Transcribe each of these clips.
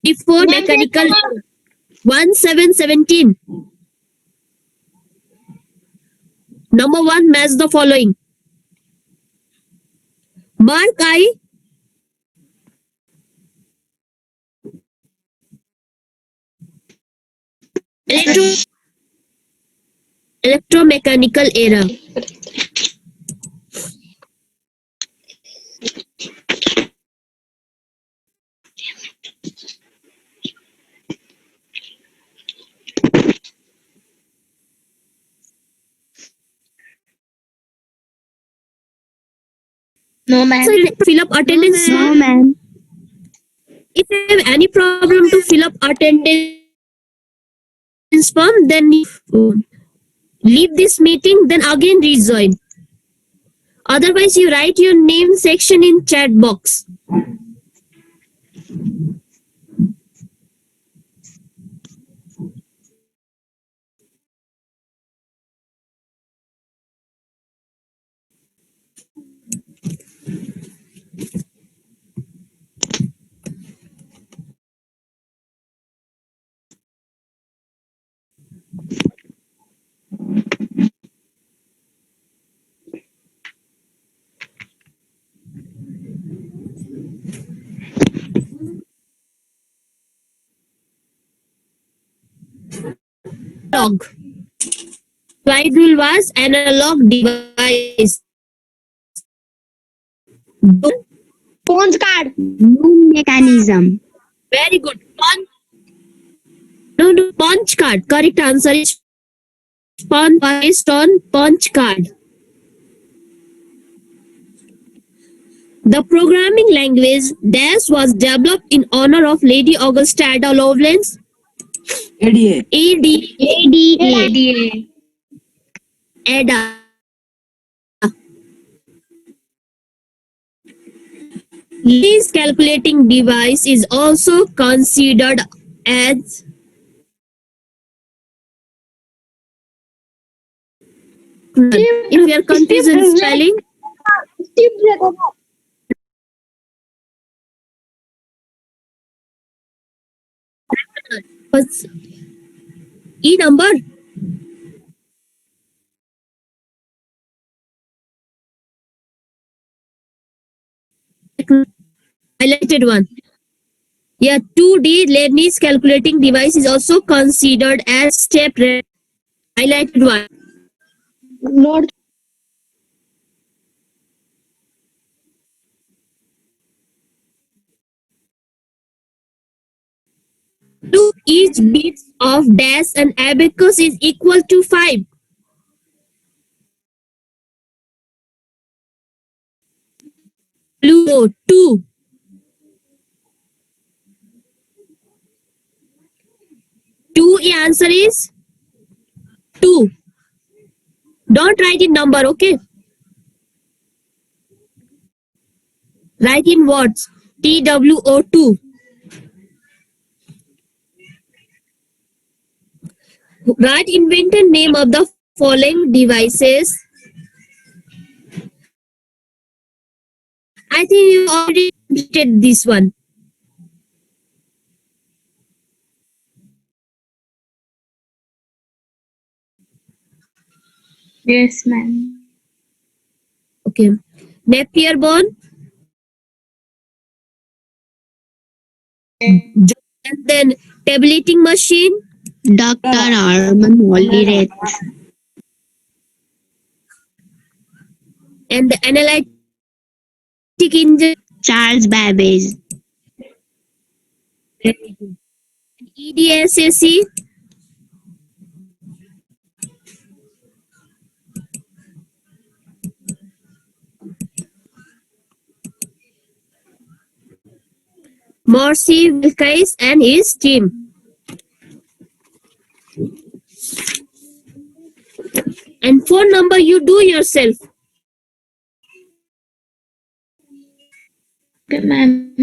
before mechanical 1717. Number 1, match the following. Mark I. Electromechanical era. No, ma'am. So fill up attendance. No, ma'am. If you have any problem to fill up attendance form, then leave this meeting, then again rejoin. Otherwise, you write your name section in chat box. Analog. Slide rule was analog device. Phones card. New mechanism. Very good. No, punch card. Correct answer is punch based on punch card. The programming language Dash was developed in honor of Lady Augusta Ada Lovelace. ADA. ADA. Ada. This calculating device is also considered as if you are confused in spelling, what's E number? Highlighted one. Yeah, 2D Leibniz calculating device is also considered as step highlighted one. Lord. To each bit of dash and abacus is equal to 5. Blue 2. 2 answer is 2. Don't write in number, okay? Write in words. TWO2. Write inventor name of the following devices. I think you already did this one. Yes, ma'am. Okay. Napier bone. And then tabulating machine. Dr. Arman Molliret. And the analytic engine. Charles Babbage. EDSAC. Morsi Wilkes and his team. And phone number you do yourself. Okay, ma'am.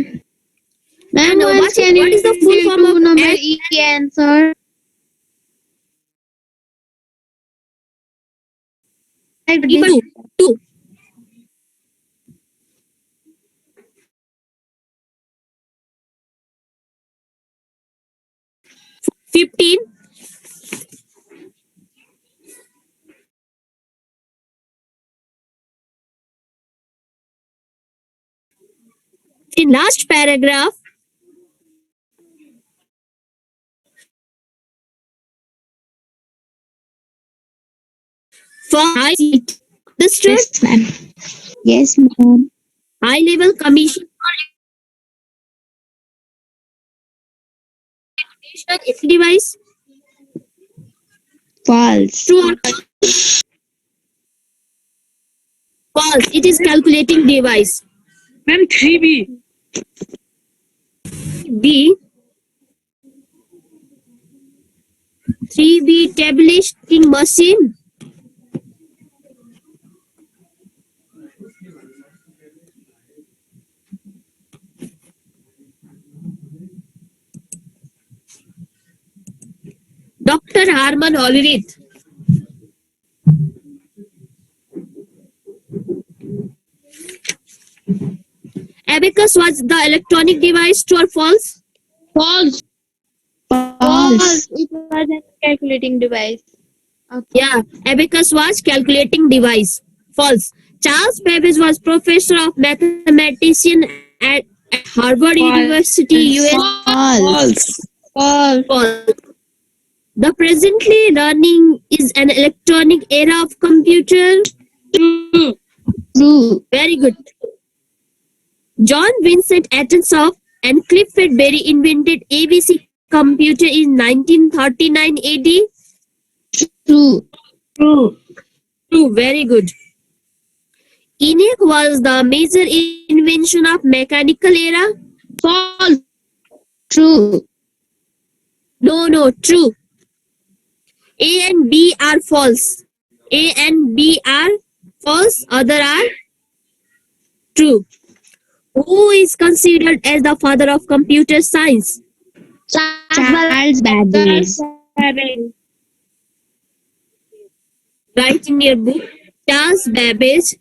Ma'am, Now, what is the full form of number E answer? equal to 2. 15. In last paragraph, for high seat, understood? Yes, ma'am. Yes, ma'am. High level commission for device. False. True or false? It is calculating device. Ma'am, 3B. B. 3B tabulating machine. Dr. Harman Hollerith. Abacus was the electronic device. True or false? False. False. It was a calculating device. Okay. Yeah, abacus was calculating device. False. Charles Babbage was professor of mathematician at Harvard University, US. False. False. False. The presently running is an electronic era of computer. True. True. Very good. John Vincent Atkinson and Clifford Berry invented ABC computer in 1939 AD. True. True. True, very good. ENIAC was the major invention of mechanical era. False. True. No, true. A and B are false. A and B are false, other are true. Who is considered as the father of computer science? Charles Babbage. Write in your book. Charles Babbage.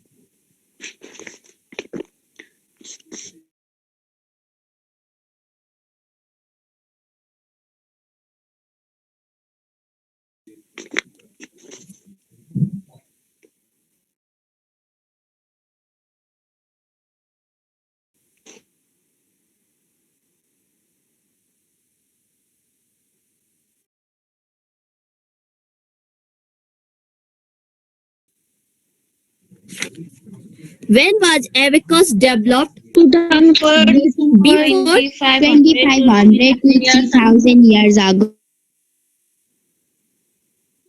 When was abacus developed? Before 2500 to 3000 years ago.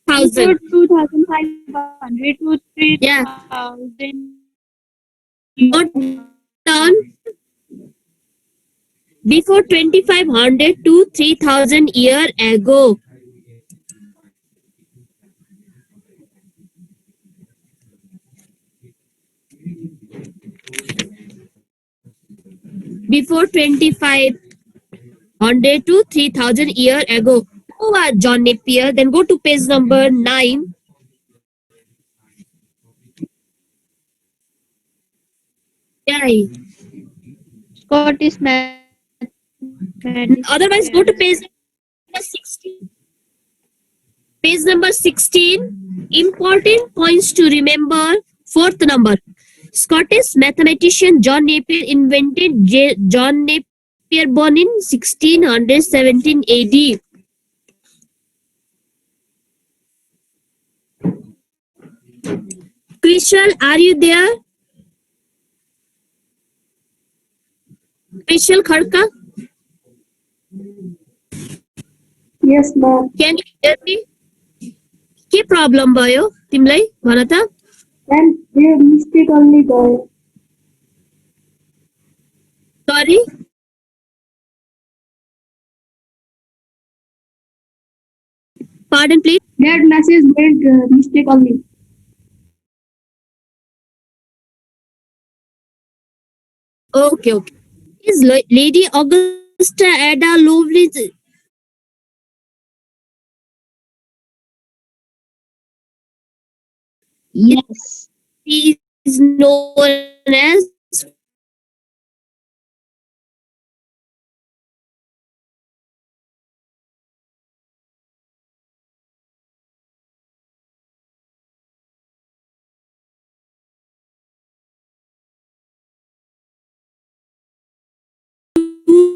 1000. 2500 to Yeah. 3000. Note down. Before 2500 to 3000 year ago. Before 2500 to 3000 year ago. Who was John Napier? Then go to page number 9. Yeah. Scottish mathematician. Otherwise, go to page number 16. Page number 16. Important points to remember. Fourth number. Scottish mathematician John Napier invented John Napier born in 1617 AD. Krishal, are you there? Krishal Kharka, Yes, ma'am. can you hear me? के problem भयो तिमीलाई भन त And they mistakenly go. सरी pardon please That message went mistakenly. Okay okay is lady Augusta Ada Lovelace Yes. is known as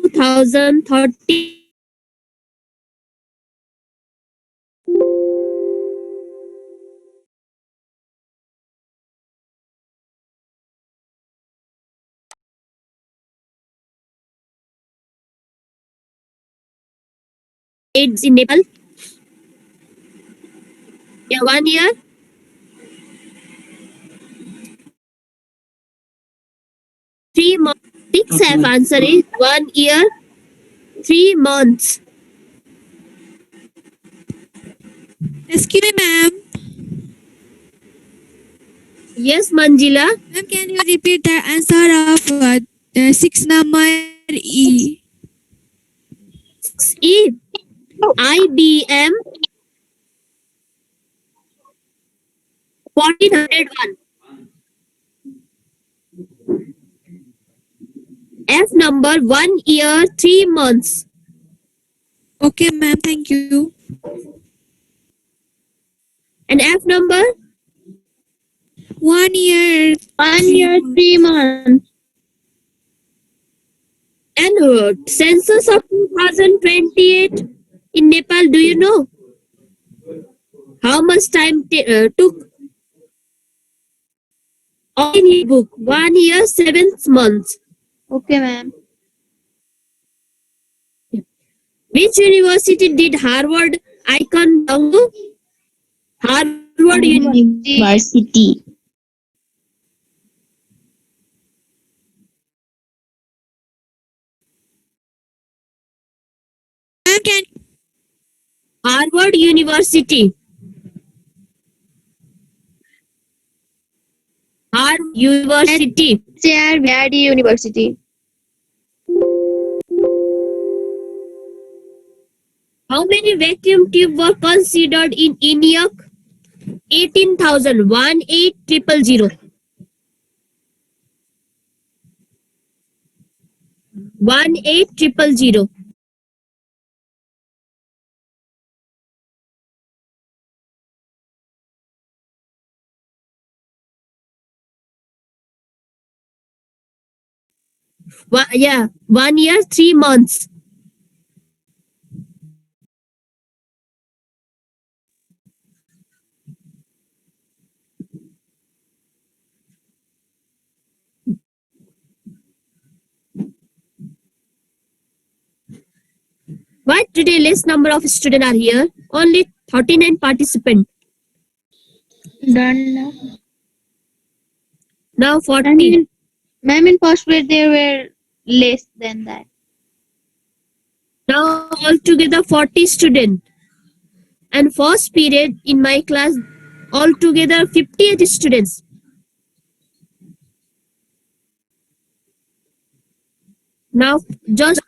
2030. AIDS in Nepal. Yeah, 1 year. 3 months. Six have answer is 1 year, 3 months. Excuse me, ma'am. Yes, Manjila. Ma'am, can you repeat the answer of six number E? 6E. IBM 1401. F number 1 year, 3 months. Okay, ma'am. Thank you. And F number 1 year. 1 year, 3 months. and census of 2028 in Nepal. Do you know how much time took? All in his book. 1 year, 7 months. Okay, ma'am. Which university did Harvard icon belong to? Harvard University. University. Ma'am, can Harvard University. Harvard University. Harvard University. How many vacuum tubes were considered in ENIAC? 18,000. 18,000. 18,000. Yeah, 1 year, 3 months. Why today less number of students are here? Only 39 participants. Done now. Now 40. Ma'am, in first grade there were less than that. Now altogether 40 students. And first period in my class altogether 58 students. Now just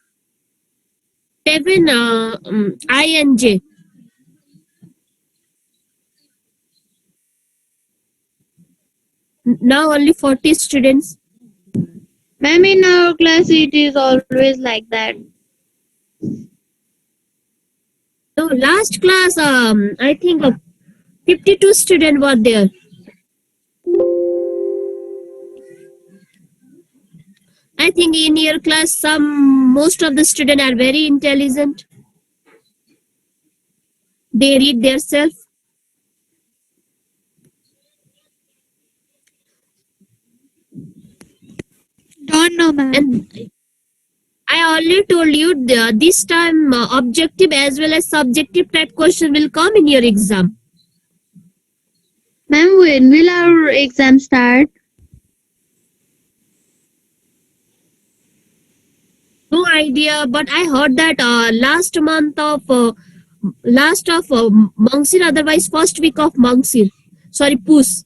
7 I and J. Now only 40 students. Ma'am, in our class it is always like that. No, last class I think 52 students were there. I think in your class most of the students are very intelligent. They read themselves. don't know, ma'am. And I already told you this time objective as well as subjective type question will come in your exam. Ma'am, when will our exam start? No idea, but I heard that last Mangsir, otherwise first week of Mangsir. Sorry, Puss.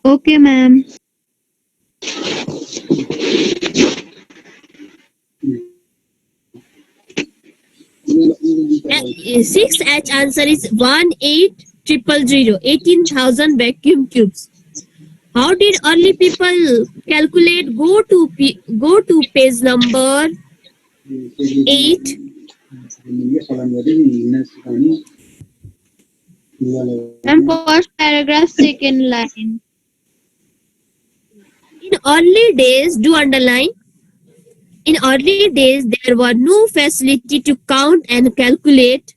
Okay, ma'am. Six H answer is 18,000. 18,000 vacuum tubes. How did early people calculate? Go to page number 8. Ma'am, first paragraph, second line. In early days, do underline. In early days, there were no facility to count and calculate.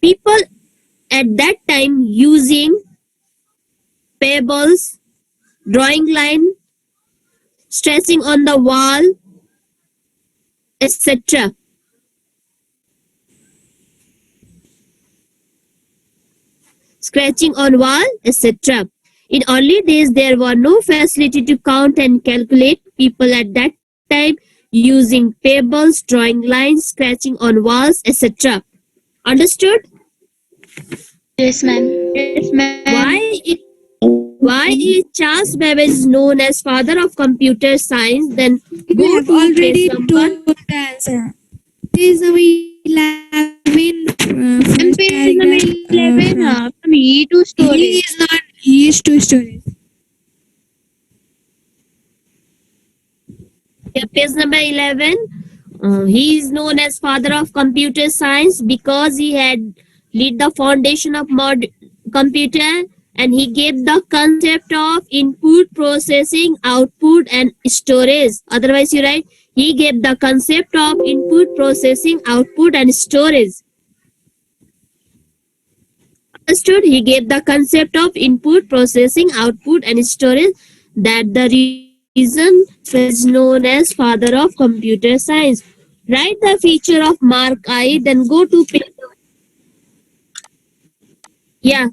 People at that time using pebbles, drawing line, stretching on the wall, etc. Scratching on wall, etc. In early days, there were no facility to count and calculate. People at that time using pebbles, drawing lines, scratching on walls, etc. Understood? Yes, ma'am. Yes, ma'am. Why is Charles Babbage known as father of computer science? Then You go have to already page number. told the answer. Page number 11, And first page number paragraph. 11, from E to He storage. is not, he is to storage. Yeah, page number 11. He is known as father of computer science because he had laid the foundation of computer, and he gave the concept of input, processing, output, and storage. Otherwise, you write he gave the concept of input, processing, output, and storage. Understood? He gave the concept of input, processing, output, and storage. That the reason is known as father of computer science. Write the feature of Mark I, then go to page. Yeah.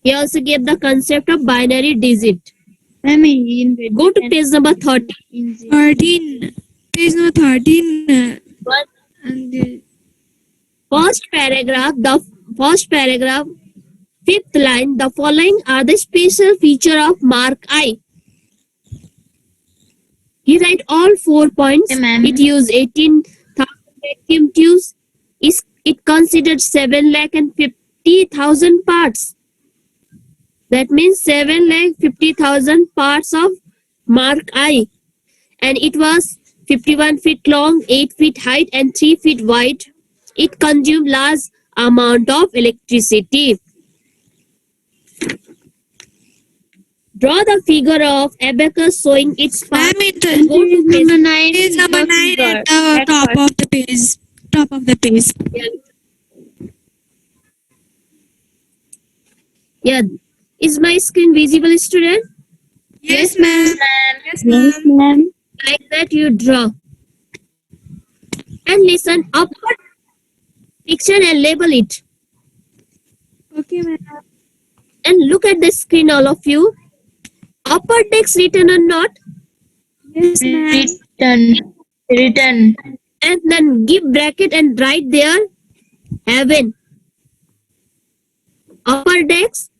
He also gave the concept of binary digit. Ma'am, he invented Go to page number 30. 13. Page number 13. But And first paragraph, fifth line, the following are the special feature of Mark I. You write all 4 points. Okay, ma'am. It used 18,000 vacuum tubes. It considered 7,50,000 parts. That means 7,50,000 parts of Mark I. And it was 51 feet long, 8 feet height, and 3 feet wide. It consumed large amount of electricity. Draw the figure of abacus showing its part. ma'am, And go to page. Number 9. page number 9 at the top of the page. Top of the page. Yeah. Is my screen visible, student? Yes, ma'am. Yes, Yes, ma'am. ma'am. Like that you draw. And listen, upward picture and label it. Okay, ma'am. And look at the screen, all of you. Upper text written or not? Yes, ma'am. Written. And then give bracket and write there heaven. Upper text.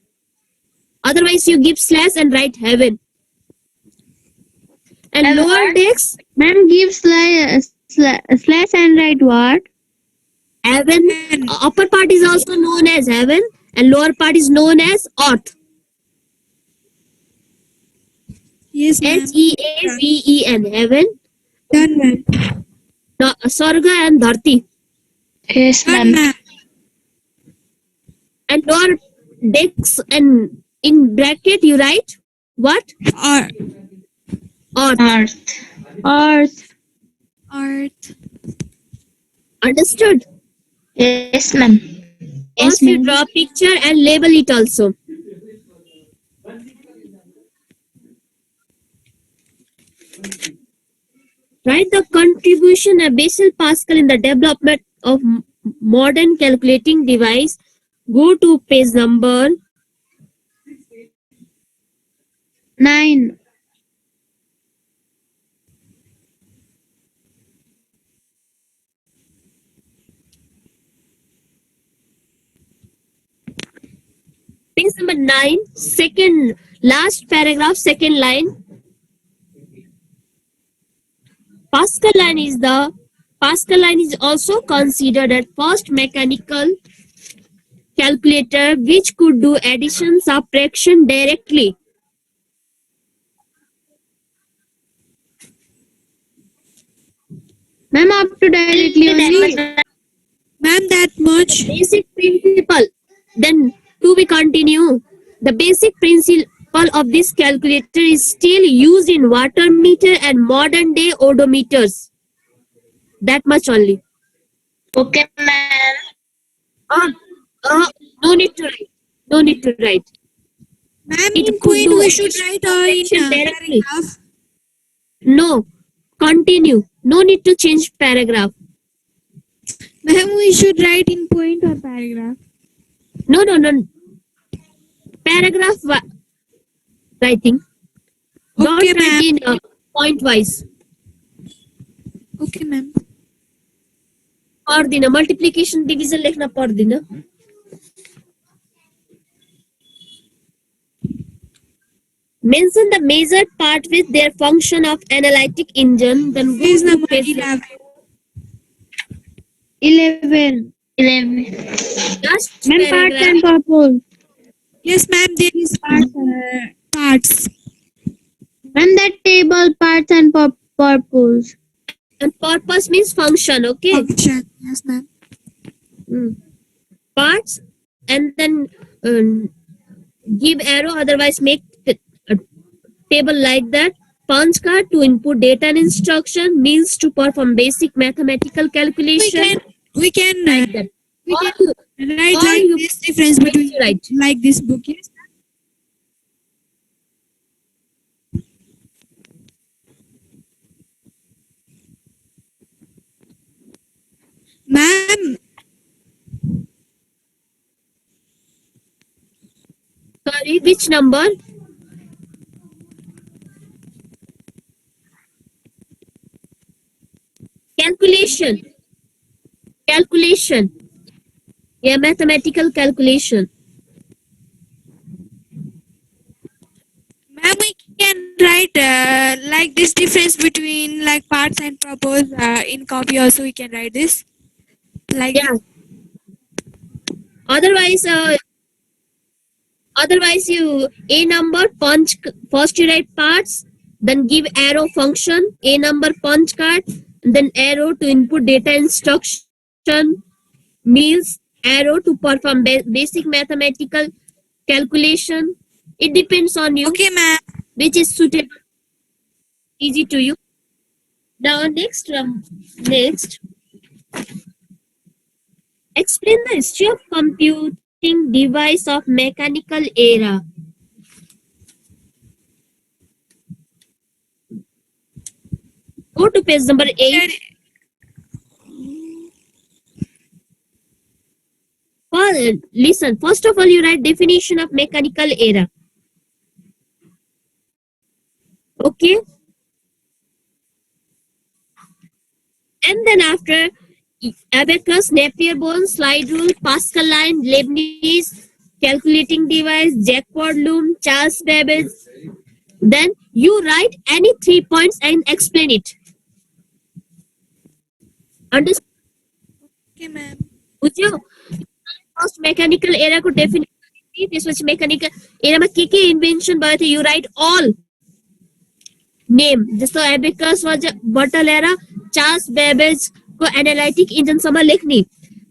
Otherwise, you give slash and write heaven. And Heaven. lower text, Ma'am, give slash and write what? heaven. Upper part is also known as heaven, and lower part is known as earth. Yes, ma'am. Heaven. Heaven. Done, ma'am. Sarga and dharti. Yes, Done, ma'am. And lower decks, and in bracket you write what? Or Earth. Earth. art. Understood? Yes, ma'am. First you draw a picture and label it also. Write the contribution of Basil Pascal in the development of modern calculating device. Go to page number 9. page number 9, second last paragraph, second line. Pascal line is also considered at first mechanical calculator which could do addition, subtraction directly. Ma'am, up to directly only. Ma'am, that much. Basic principle. Then To be continue, the basic principle of this calculator is still used in water meter and modern day odometers. That much only. Okay, ma'am. Uh, uh, no need to write. No need to write. Ma'am, It in could point do we should write or in addition directly. paragraph. No. Continue. No need to change paragraph. Ma'am, we should write in point or paragraph. No, no, no. Paragraph writing. Don't Okay, write ma'am. in point wise. Okay, ma'am. और दिन multiplication division लिखना पड़ दिन. Mention the measured part with their function of analytic engine. Then go Page to number page 11. 11. 11. last Ma'am, parts paragraph. and purpose. Yes, ma'am, there is parts. Ma'am, that table, parts and purpose. And purpose means function. Okay. Function. Yes, ma'am. Parts and then give arrow. Otherwise, make a table like that. Punch card to input data and instruction. Means to perform basic mathematical calculation. We can Like that. we Or can write or like you this difference between write. like this book. Yes. Ma'am, Sorry, which number? Calculation. Calculation. Yeah, mathematical calculation. ma'am, we can write like this difference between like parts and purpose in copy. Also, we can write this like Yeah. Otherwise, you a number punch first you write parts, then give arrow function a number punch card, then arrow to input data instruction means arrow to perform basic mathematical calculation. It depends on you okay, ma'am. which is suitable, easy to you. Now next, explain the history of computing device of mechanical era. Go to page number 8. Listen, first of all, you write definition of mechanical era. Okay? And then after abacus, Napier bone, slide rule, Pascal line, Leibniz, calculating device, Jacquard loom, Charles Babbage. Then you write any 3 points and explain it. Understand? Okay, ma'am. बुझ्यो? First mechanical era को define करनी, त्यसपछि mechanical era में के invention भयो थियो, you write all name. जस्तो abacus बटल era, चार्ल्स बेबेज को एनालाइटिक इन्जन सम्म लेख्ने.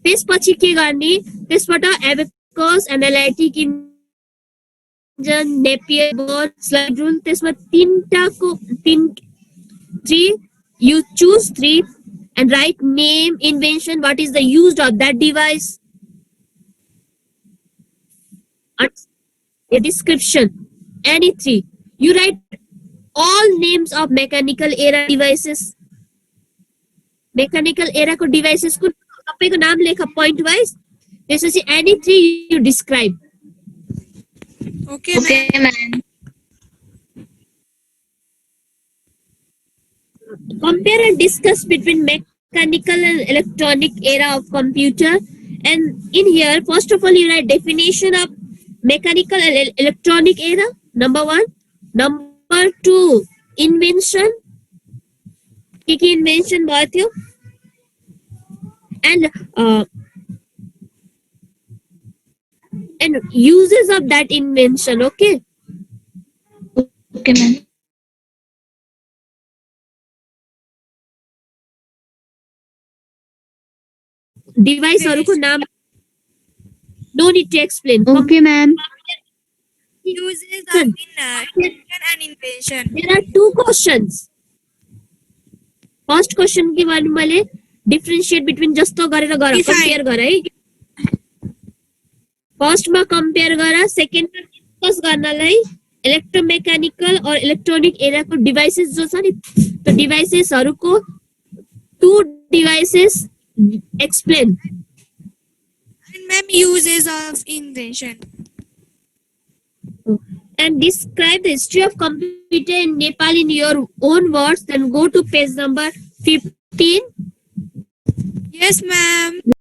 त्यसपछि के गर्ने, त्यसबाट abacus, analytic engine, Napier bone, slide rule, त्यसमा three, you choose 3 and write name, invention, what is the use of that device, a description, any 3. You write all names of mechanical era devices. Mechanical era को devices को सबैको नाम लेखा point wise. त्यसपछि any 3 you describe. Okay, ma'am. Okay, ma'am. Compare and discuss between mechanical and electronic era of computer. And in here, first of all, you write definition of mechanical and electronic era. Number 1. Number 2, invention. Kiki invention भयो थियो. And uses of that invention. Okay. Okay, ma'am. Device को नाम No need to explain. Okay, ma'am. Uses of invention and invention. There are two questions. First question के बारे में मैले differentiate between जस्तो गरेर गर Define. compare गर है. First मा compare गर, second मा discuss गर्नलाई electromechanical और electronic era को devices जो छ नि, त्यो devices हरुको two devices explain. And ma'am, uses of invention. And describe the history of computer in Nepal in your own words. Then go to page number 15. Yes, ma'am.